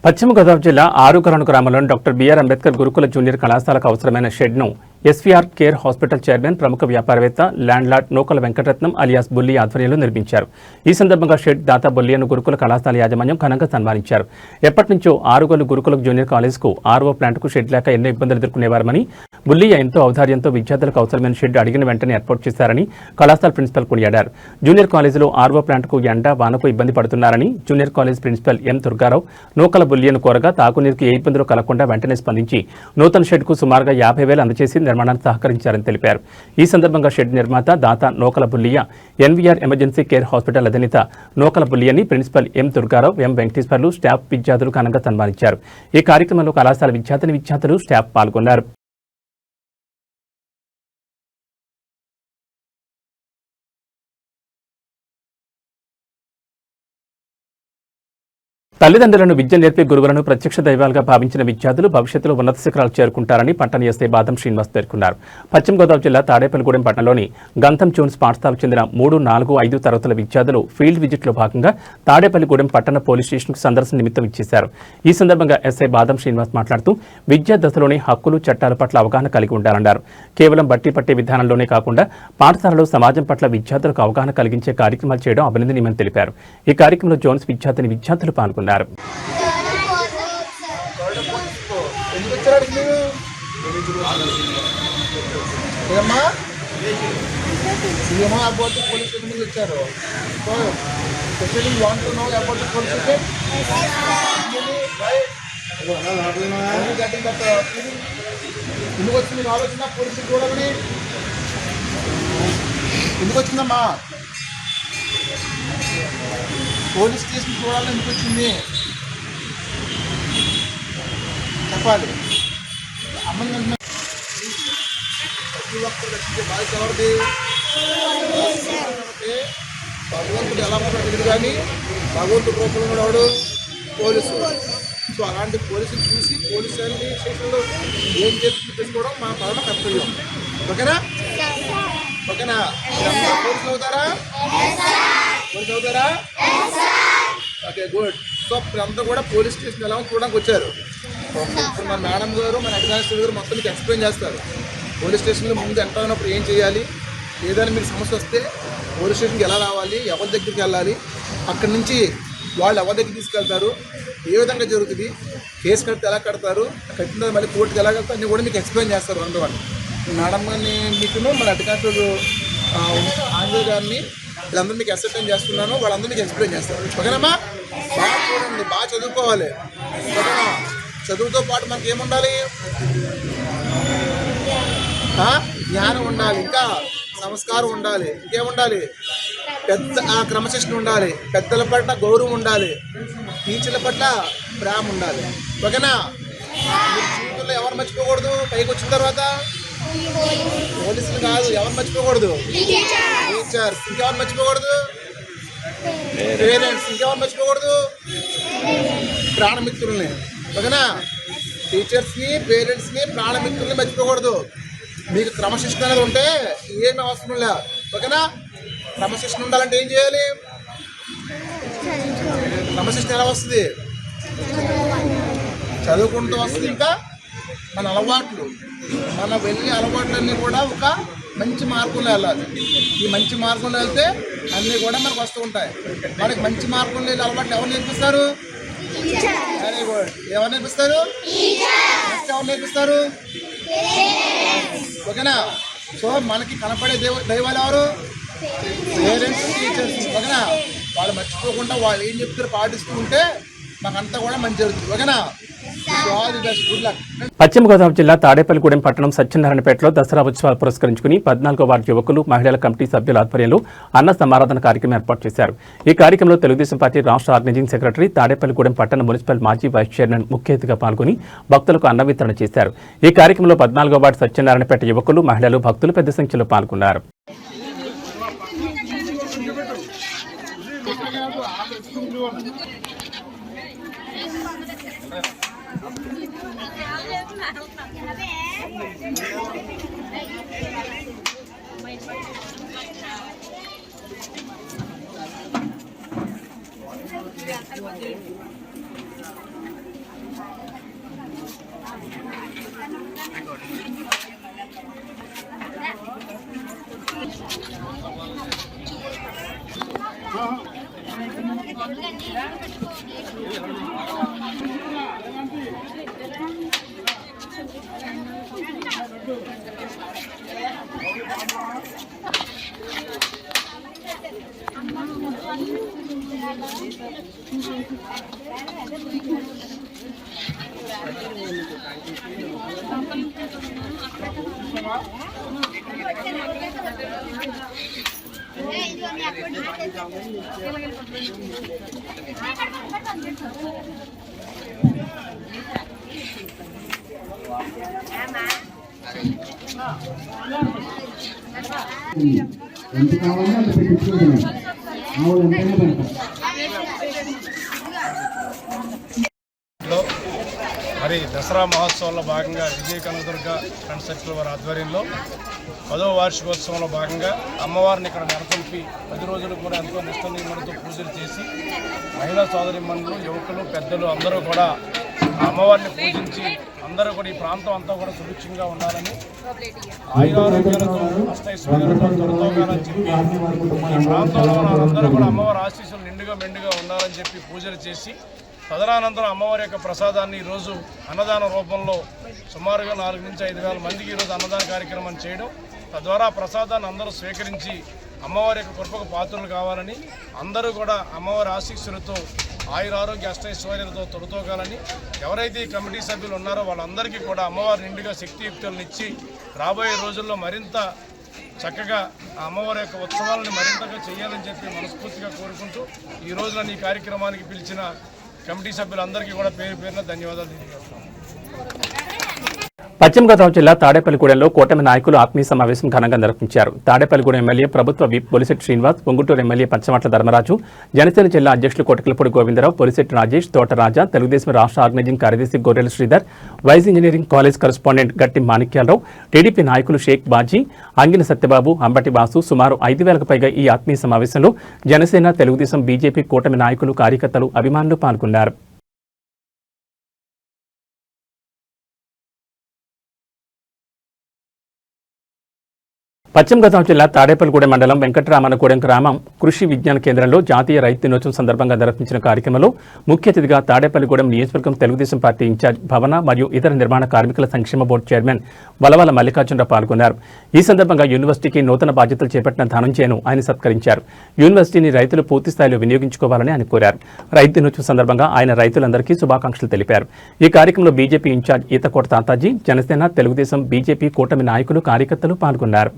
పశ్చిమ గోదావరి జిల్లా ఆరుకరణు గ్రామంలోని డాక్టర్ బిఆర్ అంబేద్కర్ గురుకుల జూనియర్ కళాశాలకు అవసరమైన షెడ్ను ఎస్వీఆర్ కేర్ హాస్పిటల్ చైర్మన్ ప్రముఖ వ్యాపారవేత్త ల్యాండ్లార్డ్ నూకల వెంకటరత్నం అలియాస్ బుల్లి ఆధ్వర్యంలో నిర్మించారు. ఈ సందర్భంగా షెడ్ దాతా బుల్లియను గురుకుల కళాశాల యాజమాన్యం ఘనంగా సన్మానించారు. ఎప్పటి నుంచో ఆరుగోలు గురుకుల జూనియర్ కాలేజ్కు ఆర్ఓ ప్లాంట్కు షెడ్ లేక ఎన్నో ఇబ్బందులు ఎదుర్కొనేవారమని, బుల్లియ ఎంతో ఔదార్యంతో విద్యార్థులకు అవసరమైన షెడ్ అడిగిన వెంటనే ఏర్పాటు చేశారని కళాశాల ప్రిన్సిపల్ కొనియాడారు. జూనియర్ కాలేజీలో ఆర్ఓ ప్లాంట్కు ఎండ వానకు ఇబ్బంది పడుతున్నారని junior college principal M Durga Rao Nukala బుల్లియను కోరగా తాగునీరుకు ఏ ఇబ్బందులు కలగకుండా వెంటనే స్పందించి నూతన షెడ్కు సుమారుగా 50,000 అందజేసి నిర్మాణానికి సహకరించారని తెలిపారు. ఈ సందర్భంగా షెడ్ నిర్మాత దాత నూకల బుల్లియ, ఎన్వీఆర్ ఎమర్జెన్సీ కేర్ హాస్పిటల్ అధినేత నూకల బుల్లియని ప్రిన్సిపల్ ఎం దుర్గారావు, ఎం వెంకటేశ్వర్లు, స్టాఫ్ విద్యార్థులు ఘనంగా సన్మానించారు. ఈ కార్యక్రమంలో కళాశాల విద్యార్థులు స్టాఫ్ పాల్గొన్నారు. తల్లిదండ్రులను విద్య నేర్పే గురువులను ప్రత్యక్ష దైవాలుగా భావించిన విద్యార్థులు భవిష్యత్తులో ఉన్నత శిఖరాలు చేరుకుంటారని పట్టణ ఎస్ఐ బాదం శ్రీనివాస్ పేర్కొన్నారు. పశ్చిమ గోదావరి జిల్లా తాడేపల్లిగూడెం పట్టణంలోని గంధం జోన్స్ పాఠశాలకు చెందిన 3, 4, 5 తరగతుల విద్యార్థులు ఫీల్డ్ విజిట్లో భాగంగా తాడేపల్లిగూడెం పట్టణ పోలీస్ స్టేషన్కు సందర్శన నిమిత్తం ఇచ్చేశారు. ఈ సందర్భంగా ఎస్ఐ బాదం శ్రీనివాస్ మాట్లాడుతూ విద్యా దశలోనే హక్కులు, చట్టాల పట్ల అవగాహన కలిగి ఉండాలన్నారు. కేవలం బట్టి పట్టే విధానంలోనే కాకుండా పాఠశాలలో సమాజం పట్ల విద్యార్థులకు అవగాహన కలిగించే కార్యక్రమాలు చేయడం అభినందనీయమని తెలిపారు. ఈ కార్యక్రమంలో జోన్స్ విద్యార్థులు పాల్గొన్నారు. ఎందుకు వచ్చిందమ్మా? పోలీస్ స్టేషన్ చూడాలని ఎందుకు వచ్చింది చెప్పాలి. అమ్మని ప్రతి ఒక్కరు రక్షించే బాధ్యత ఎవరిది? భగవంతుడు ఎలా ఉన్నాడు కానీ భగవంతుడు రూపంలో ఉన్నాడు పోలీసు. సో అలాంటి పోలీసులు చూసి పోలీసు స్టేషన్లో ఏం చేసుకోవడం మా పరమ కర్తవ్యం. ఓకేనా? ఓకేనా? పోలీసులు అవుతారా? పోలీసు అవుతారా? Okay, good. సో ఇప్పుడంతా కూడా పోలీస్ స్టేషన్ ఎలా చూడడానికి వచ్చారు. ఓకే, ఇప్పుడు మన మేడం గారు, మన అడ్మినిస్ట్రేటర్ గారు మొత్తం మీకు ఎక్స్ప్లెయిన్ చేస్తారు. పోలీస్ స్టేషన్లో ముందు ఎంటర్ అయినప్పుడు ఏం చేయాలి, ఏదైనా మీకు సమస్య వస్తే పోలీస్ స్టేషన్కి ఎలా రావాలి, ఎవరి దగ్గరికి వెళ్ళాలి, అక్కడి నుంచి వాళ్ళు ఎవరి దగ్గరికి తీసుకెళ్తారు, ఏ విధంగా జరుగుతుంది, కేసు కడితే ఎలా కడతారు, కట్టిన మళ్ళీ కోర్టుకి ఎలా కడతారు అన్నీ కూడా మీకు ఎక్స్ప్లెయిన్ చేస్తారు. వాళ్ళు మేడం గారిని మీకును మన అడ్మినిస్ట్రేటర్ ఆంజనేయ గారిని వీళ్ళందరూ మీకు ఎక్స్ప్లెయిన్ చేస్తున్నాను. వాళ్ళందరూ మీకు ఎక్స్ప్లెయిన్ చేస్తారు. ఓకేనమ్మా? బాగా చూడండి, బాగా చదువుకోవాలి. ఓకేనా? చదువుతో పాటు మనకి ఏముండాలి? జ్ఞానం ఉండాలి, ఇంకా సంస్కారం ఉండాలి, ఇంకేముండాలి? క్రమశిక్షణ ఉండాలి, పెద్దల పట్ల గౌరవం ఉండాలి, టీచర్ల పట్ల ప్రేమ ఉండాలి. ఓకేనా? మీరు జీవితంలో ఎవరు మర్చిపోకూడదు? పైకి వచ్చిన తర్వాత పోలీసులు కాదు, ఎవరు మర్చిపోకూడదు? టీచర్స్. ఇంకెవరు మర్చిపోకూడదు? పేరెంట్స్. ఇంకెవరు మర్చిపోకూడదు? ప్రాణమిత్రుల్ని. ఓకేనా? టీచర్స్ని, పేరెంట్స్ని, ప్రాణమిత్రుల్ని మర్చిపోకూడదు. మీకు క్రమశిక్షణ అనేది ఉంటే ఏమి అవసరం లేదు. ఓకేనా? క్రమశిక్షణ ఉండాలంటే ఏం చేయాలి? క్రమశిక్షణ ఎలా వస్తుంది? చదువుకుంటూ వస్తుంది. ఇంకా మన అలవాట్లు, మన వెళ్ళే అలవాట్లన్నీ కూడా ఒక మంచి మార్గంలో వెళ్ళాలి. ఈ మంచి మార్గంలో వెళ్తే అన్నీ కూడా మనకు వస్తూ ఉంటాయి. మనకి మంచి మార్గంలో వెళ్ళే అలవాట్లు ఎవరు నేర్పిస్తారు? Very good. ఎవరు నేర్పిస్తారు? ఎవరు నేర్పిస్తారు? ఓకేనా? సో మనకి కనపడే దైవాలు ఎవరు? Parents, teachers. ఓకేనా? వాళ్ళు మర్చిపోకుండా వాళ్ళు ఏం చెప్తారో పాటిస్తూ ఉంటే మాకంతా కూడా మంచి జరుగుతుంది. ఓకేనా? పశ్చిమ గోదావరి జిల్లా తాడేపల్లిగూడెం పట్టణం సత్యనారాయణపేటలో దసరా ఉత్సవాలు పురస్కరించుకుని 14వ వార్డు యువకులు, మహిళల కమిటీ సభ్యుల ఆధ్వర్యంలో అన్న సమారాధన కార్యక్రమం ఏర్పాటు చేశారు. ఈ కార్యక్రమంలో తెలుగుదేశం పార్టీ రాష్ట్ర ఆర్గనైజింగ్ సెక్రటరీ, తాడేపల్లిగూడెం పట్టణ మున్సిపల్ మాజీ వైస్ చైర్మన్ ముఖ్య అతిథిగా పాల్గొని భక్తులకు అన్న వితరణ చేశారు. ఈ కార్యక్రమంలో 14వ వార్డు సత్యనారాయణపేట యువకులు, మహిళలు, భక్తులు పెద్ద సంఖ్యలో పాల్గొన్నారు. ఎంత కావాలో అంత పెట్టించుకుంటున్నాను. మామూలు ఎంతైనా పెడతాం. మరి దసరా మహోత్సవంలో భాగంగా విజయ కనకదుర్గ ఫ్రెండ్స్ సర్కిల్ వారి ఆధ్వర్యంలో 10వ వార్షికోత్సవంలో భాగంగా అమ్మవారిని ఇక్కడ నెలకొల్పి 10 రోజులు కూడా ఎంతో నిష్ఠనియమనతో పూజలు చేసి మహిళా సోదరిమణులు, యువకులు, పెద్దలు అందరూ కూడా అమ్మవారిని పూజించి అందరూ కూడా ఈ ప్రాంతం అంతా కూడా సుభిక్షంగా ఉండాలని, ఆయురారోగ్యాలతో అష్టైశ్వర్యాలతో తొలతోగాలని చెప్పి ఈ ప్రాంతంలో అందరూ కూడా అమ్మవారి ఆశీస్సులు నిండుగా మెండుగా ఉండాలని చెప్పి పూజలు చేసి తదనానంతరం అమ్మవారి యొక్క ప్రసాదాన్ని ఈరోజు అన్నదాన రూపంలో సుమారుగా 4 నుంచి 5 వేల మందికి ఈరోజు అన్నదాన కార్యక్రమం చేయడం, తద్వారా ప్రసాదాన్ని అందరూ స్వీకరించి అమ్మవారి యొక్క కృపకు పాత్రలు కావాలని, అందరూ కూడా అమ్మవారి ఆశీస్సులతో ఆయురారోగ్య అష్టైశ్వర్యాలతో తొలతోగాలని, ఎవరైతే ఈ కమిటీ సభ్యులు ఉన్నారో వాళ్ళందరికీ కూడా అమ్మవారి నిండుగా శక్తియుక్తులను ఇచ్చి రాబోయే రోజుల్లో మరింత చక్కగా ఆ అమ్మవారి యొక్క ఉత్సవాలను మరింతగా చేయాలని చెప్పి మనస్ఫూర్తిగా కోరుకుంటూ ఈ రోజున ఈ కార్యక్రమానికి పిలిచిన కమిటీ సభ్యులందరికీ కూడా పేరు పేరున ధన్యవాదాలు తెలియజేస్తున్నాను. పశ్చిమ గోదావరి జిల్లా తాడేపల్లిగూడెంలో కూటమి నాయకులు ఆత్మీయ సమావేశం ఘనంగా నిర్వహించారు. తాడేపల్లిగూడెం ఎమ్మెల్యే ప్రభుత్వ విప్ బొలిశెట్టి శ్రీనివాస్, పొంగుటూరు ఎమ్మెల్యే పచ్చమట్ల ధర్మరాజు, జనసేన జిల్లా అధ్యక్షులు కోటకిలపూడి గోవిందరావు, పొలిశెట్టి రాజేష్, తోటరాజా, తెలుగుదేశం రాష్ట్ర ఆర్గనైజింగ్ కార్యదర్శి Gorrela Sridhar, vice engineering college correspondent Gatti Manikyalarao, TDP నాయకులు షేక్ బాజీ, అంగిన సత్యబాబు, అంబటి బాసు సుమారు 5,000కు పైగా ఈ ఆత్మీయ సమావేశంలో జనసేన, తెలుగుదేశం, బీజేపీ కూటమి నాయకులు, కార్యకర్తలు, అభిమానులు పాల్గొన్నారు. పశ్చిమ గోదావరి జిల్లా తాడేపల్లిగూడెం మండలం వెంకటరామన్నగూడెం గ్రామం కృషి విజ్ఞాన కేంద్రంలో జాతీయ రైతు దినోత్సవం సందర్భంగా నిర్వహించిన కార్యక్రమంలో ముఖ్య అతిథిగా తాడేపల్లిగూడెం నియోజకవర్గం తెలుగుదేశం పార్టీ ఇన్ఛార్జ్ భవన మరియు ఇతర నిర్మాణ కార్మికుల సంక్షేమ బోర్డు చైర్మన్ వలవల మల్లికార్జునరావు పాల్గొన్నారు. ఈ సందర్భంగా యూనివర్సిటీకి నూతన బాధ్యతలు చేపట్టిన ధనంజయను ఆయన సత్కరించారు. యూనివర్సిటీని రైతులు పూర్తి స్థాయిలో వినియోగించుకోవాలని ఆయన కోరారు. రైతు దినోత్సవం సందర్భంగా ఆయన రైతులందరికీ శుభాకాంక్షలు తెలిపారు. ఈ కార్యక్రమంలో BJP in-charge Ethakota Tataji, Janasena, Telugu Desam, BJP కూటమి నాయకులు, కార్యకర్తలు పాల్గొన్నారు.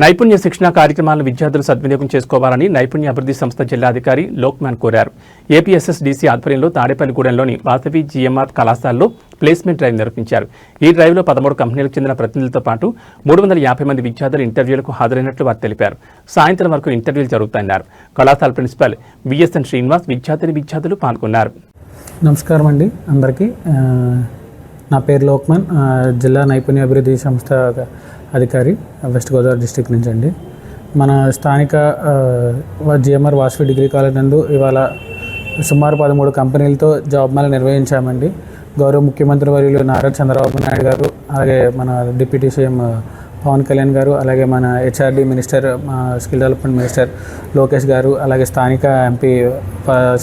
నైపుణ్య శిక్షణ కార్యక్రమాలను విద్యార్థులు సద్వినియోగం చేసుకోవాలని నైపుణ్య అభివృద్ధి సంస్థ జిల్లా అధికారి లోక్మాన్ కోరారు. ఏపీఎస్ఎస్డీసీ ఆధ్వర్యంలో తాడేపల్లిగూడెంలోని వాసవి జీఎంఆర్ కళాశాలలో ప్లేస్మెంట్ డ్రైవ్ నిర్వహించారు. ఈ డ్రైవ్లో 13 కంపెనీలకు చెందిన ప్రతినిధులతో పాటు 350 మంది విద్యార్థులు ఇంటర్వ్యూలకు హాజరైనట్లు వారు తెలిపారు. సాయంత్రం వరకు ఇంటర్వ్యూలు జరుగుతాయన్నారు. కళాశాల ప్రిన్సిపల్ విఎస్ఎన్ శ్రీనివాస్, విద్యార్థులు పాల్గొన్నారు. నమస్కారం అండి అందరికీ. నా పేరు లోక్మాన్, జిల్లా నైపుణ్య అభివృద్ధి సంస్థ అధికారి, వెస్ట్ గోదావరి డిస్ట్రిక్ట్ నుంచి అండి. మన స్థానిక జిఎంఆర్ వాసవి డిగ్రీ కాలేజ్ నందు ఇవాళ సుమారు 13 కంపెనీలతో జాబ్ మేళా నిర్వహించామండి. గౌరవ ముఖ్యమంత్రి వర్యులు నారా చంద్రబాబు నాయుడు గారు, అలాగే మన డిప్యూటీ సీఎం పవన్ కళ్యాణ్ గారు, అలాగే మన HRD minister, skill development minister Lokesh గారు, అలాగే స్థానిక ఎంపీ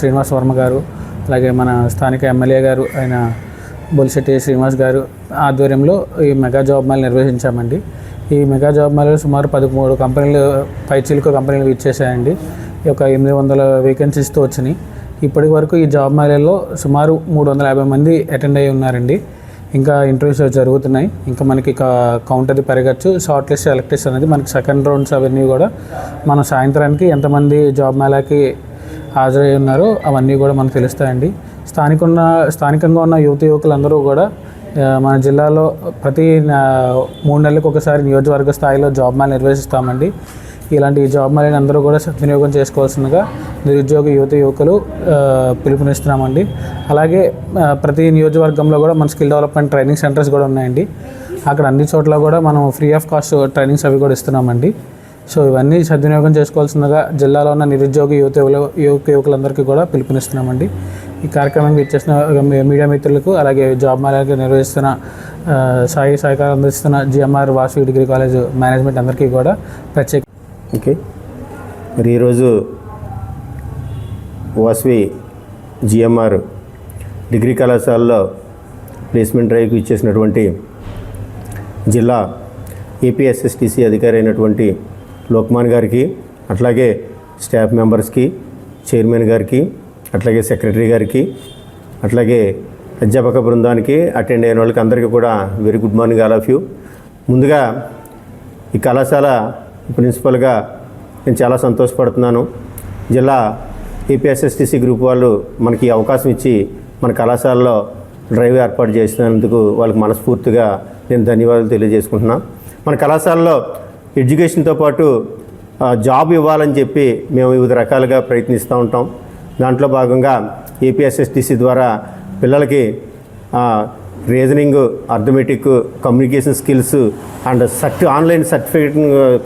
శ్రీనివాస్ వర్మ గారు, అలాగే మన స్థానిక ఎమ్మెల్యే గారు అయిన బొలిశెట్టి శ్రీనివాస్ గారు ఆధ్వర్యంలో ఈ మెగా జాబ్ మేళా నిర్వహించామండి. ఈ మెగా జాబ్ మేళాలో సుమారు 13 కంపెనీలు, పైచిలుకు కంపెనీలు ఇచ్చేసాయండి. ఈ యొక్క 800 వేకెన్సీస్తో వచ్చినాయి. ఇప్పటి వరకు ఈ జాబ్ మేళాలో సుమారు 350 మంది అటెండ్ అయ్యి ఉన్నారండి. ఇంకా ఇంటర్వ్యూస్ జరుగుతున్నాయి. ఇంకా మనకి కౌంట్ అది పెరగచ్చు. షార్ట్ లిస్ట్, సెలెక్ట్ లిస్ట్ అనేది మనకి సెకండ్ రౌండ్స్ అవన్నీ కూడా మనం సాయంత్రానికి ఎంతమంది జాబ్ మేళాకి హాజరై ఉన్నారో అవన్నీ కూడా మనకు తెలుస్తాయండి. స్థానికంగా ఉన్న యువకులందరూ కూడా మన జిల్లాలో ప్రతి 3 నెలలకు ఒకసారి నియోజకవర్గ స్థాయిలో జాబ్ మేళా నిర్వహిస్తామండి. ఇలాంటి జాబ్ మేళాని అందరూ కూడా సద్వినియోగం చేసుకోవాల్సిందిగా నిరుద్యోగ యువకులు పిలుపునిస్తున్నామండి. అలాగే ప్రతి నియోజకవర్గంలో కూడా మన స్కిల్ డెవలప్మెంట్ ట్రైనింగ్ సెంటర్స్ కూడా ఉన్నాయండి. అక్కడ అన్ని చోట్ల కూడా మనం ఫ్రీ ఆఫ్ కాస్ట్ ట్రైనింగ్స్ అవి కూడా ఇస్తున్నామండి. సో ఇవన్నీ సద్వినియోగం చేసుకోవాల్సిందిగా జిల్లాలో ఉన్న నిరుద్యోగ యువకులందరికీ కూడా పిలుపునిస్తున్నామండి. ఈ కార్యక్రమానికి ఇచ్చేసిన మీడియా మిత్రులకు, అలాగే జాబ్ మేళాకి నిర్వహిస్తున్న సహకారం అందిస్తున్న GMR Vasavi degree college management అందరికీ కూడా ప్రత్యేక. ఓకే, మరి ఈరోజు వాసవి జిఎంఆర్ డిగ్రీ కళాశాలలో ప్లేస్మెంట్ డ్రైవ్కి ఇచ్చేసినటువంటి జిల్లా ఏపీఎస్ఎస్టీసీ అధికారి అయినటువంటి లోక్మాన్ గారికి, అట్లాగే స్టాఫ్ మెంబర్స్కి, చైర్మన్ గారికి, అట్లాగే సెక్రటరీ గారికి, అట్లాగే అధ్యాపక బృందానికి, అటెండ్ అయిన వాళ్ళకి అందరికీ కూడా very good morning all of you. ముందుగా ఈ కళాశాల ప్రిన్సిపల్గా నేను చాలా సంతోషపడుతున్నాను. జిల్లా ఏపీఎస్ఎస్టీసీ గ్రూప్ వాళ్ళు మనకి అవకాశం ఇచ్చి మన కళాశాలలో డ్రైవ్ ఏర్పాటు చేసినందుకు వాళ్ళకి మనస్ఫూర్తిగా నేను ధన్యవాదాలు తెలియజేసుకుంటున్నాను. మన కళాశాలలో ఎడ్యుకేషన్తో పాటు జాబ్ ఇవ్వాలని చెప్పి మేము వివిధ రకాలుగా ప్రయత్నిస్తూ ఉంటాం. దాంట్లో భాగంగా ఏపీఎస్ఎస్టీసీ ద్వారా పిల్లలకి reasoning, arithmetic, communication skills and online certificate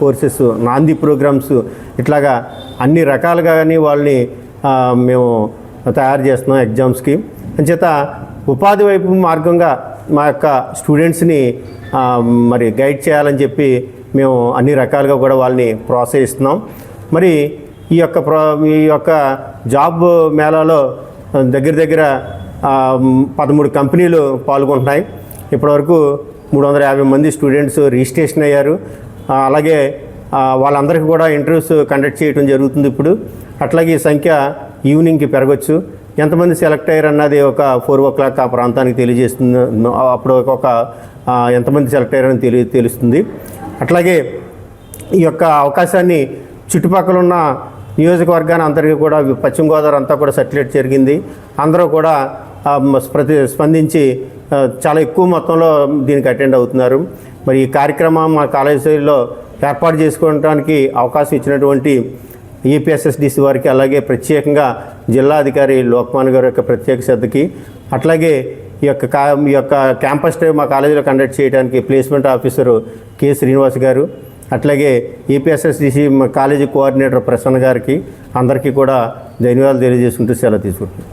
courses, నాంది ప్రోగ్రామ్స్, ఇట్లాగా అన్ని రకాలుగా వాళ్ళని మేము తయారు చేస్తున్నాం ఎగ్జామ్స్కి. అంచేత ఉపాధి వైపు మార్గంగా మా యొక్క స్టూడెంట్స్ని మరి గైడ్ చేయాలని చెప్పి మేము అన్ని రకాలుగా కూడా వాళ్ళని ప్రోత్సహిస్తున్నాం. మరి ఈ యొక్క జాబ్ మేళాలో దగ్గర 13 కంపెనీలు పాల్గొంటున్నాయి. ఇప్పటివరకు 350 మంది స్టూడెంట్స్ రిజిస్ట్రేషన్ అయ్యారు. అలాగే వాళ్ళందరికీ కూడా ఇంటర్వ్యూస్ కండక్ట్ చేయడం జరుగుతుంది ఇప్పుడు. అట్లాగే ఈ సంఖ్య ఈవినింగ్కి పెరగచ్చు. ఎంతమంది సెలెక్ట్ అయ్యారు అన్నది ఒక 4 o'clock ఆ ప్రాంతానికి తెలియజేస్తుంది. అప్పుడు ఎంతమంది సెలెక్ట్ అయ్యారని తెలుస్తుంది. అట్లాగే ఈ యొక్క అవకాశాన్ని చుట్టుపక్కల ఉన్న నియోజకవర్గాన్ని అందరికీ కూడా, పశ్చిమ గోదావరి అంతా కూడా సర్క్యులేట్ జరిగింది. అందరూ కూడా స్పందించి చాలా ఎక్కువ మొత్తంలో దీనికి అటెండ్ అవుతున్నారు. మరి ఈ కార్యక్రమం మా కాలేజీలో ఏర్పాటు చేసుకోవడానికి అవకాశం ఇచ్చినటువంటి ఏపీఎస్ఎస్టీసీ వారికి, అలాగే ప్రత్యేకంగా జిల్లా అధికారి లోక్మాన్ గారి యొక్క ప్రత్యేక శ్రద్ధకి, అట్లాగే ఈ యొక్క క్యాంపస్ డ్రైవ్ మా కాలేజీలో కండక్ట్ చేయడానికి ప్లేస్మెంట్ ఆఫీసరు కె శ్రీనివాస్ గారు, అట్లాగే ఏపీఎస్ఎస్టీసీ కాలేజీ కోఆర్డినేటర్ ప్రసన్న గారికి అందరికీ కూడా ధన్యవాదాలు తెలియజేసుకుంటూ సెలవు తీసుకుంటున్నాను.